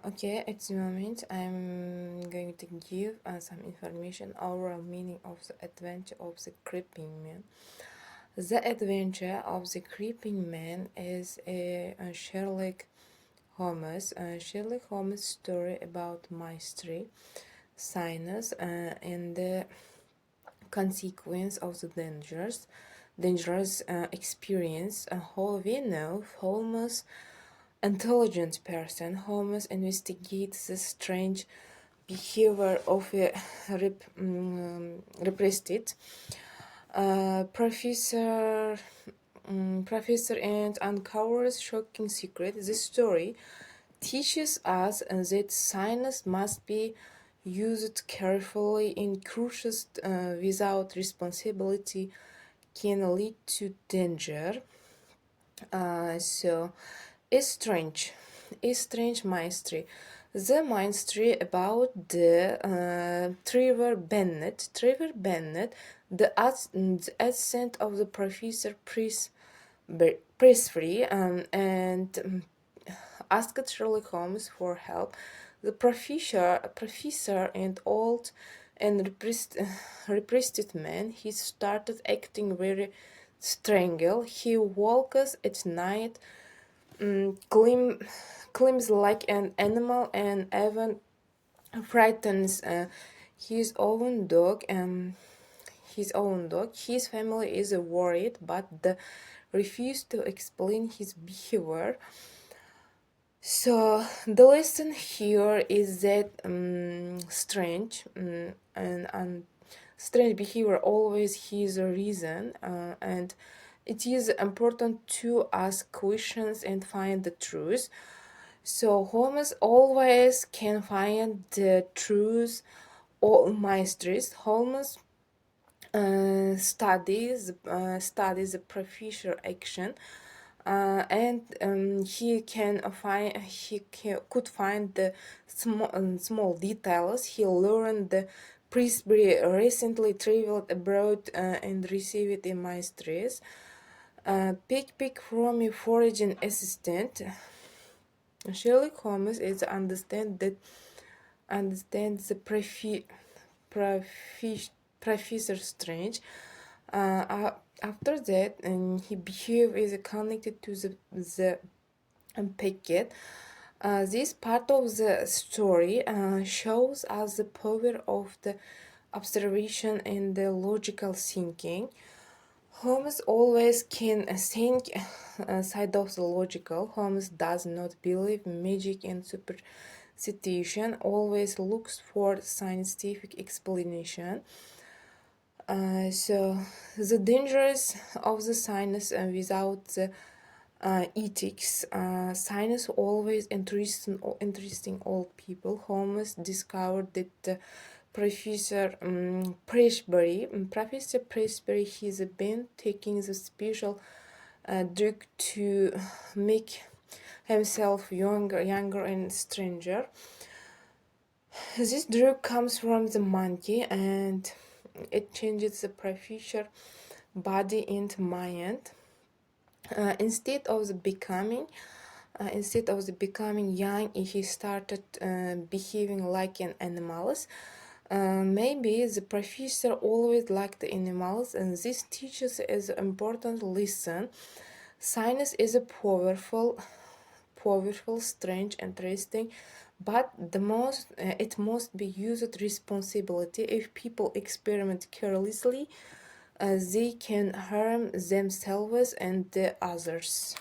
Okay, at the moment I'm going to give some information overall meaning of the adventure of the creeping man. The adventure of the creeping man is a Sherlock Holmes story about mystery, science, and the consequence of the dangerous experience. How we know Holmes intelligent person, Holmes investigates the strange behavior of a repressed professor and uncovers shocking secret. This story teaches us that science must be used carefully in crucial without responsibility can lead to danger. So, strange, strange mystery. The mystery about the Trevor Bennett. Trevor Bennett, the ascent of the Professor Presbury, and asked Sherlock Holmes for help. The professor and old and repressed man, he started acting very strangle. He walks at night, clim- climbs like an animal, and even frightens his own dog. His family is worried, but they refuse to explain his behavior. So the lesson here is that strange behavior always has a reason, and it is important to ask questions and find the truth. So Holmes always can find the truth or mysteries. Holmes studies the professor action, and could find the small details. He learned the Presbury recently traveled abroad and received the mysteries. Pick from a foraging assistant. Sherlock Holmes is understands the Professor Strange. After that, he behave is connected to the packet. This part of the story shows us the power of the observation and the logical thinking. Holmes always can think side of the logical. Holmes does not believe magic and superstition. Always looks for scientific explanation. So the dangers of the science without the ethics. Science always interesting old people. Holmes discovered that Professor Presbury, he's been taking the special drug to make himself younger and stranger. This drug comes from the monkey, and it changes the professor body and mind. Instead of the becoming young, he started behaving like an animals. Maybe the professor always liked the animals, and this teaches as an important lesson. Science is a powerful, strange, interesting, but it must be used responsibility. If people experiment carelessly, they can harm themselves and the others.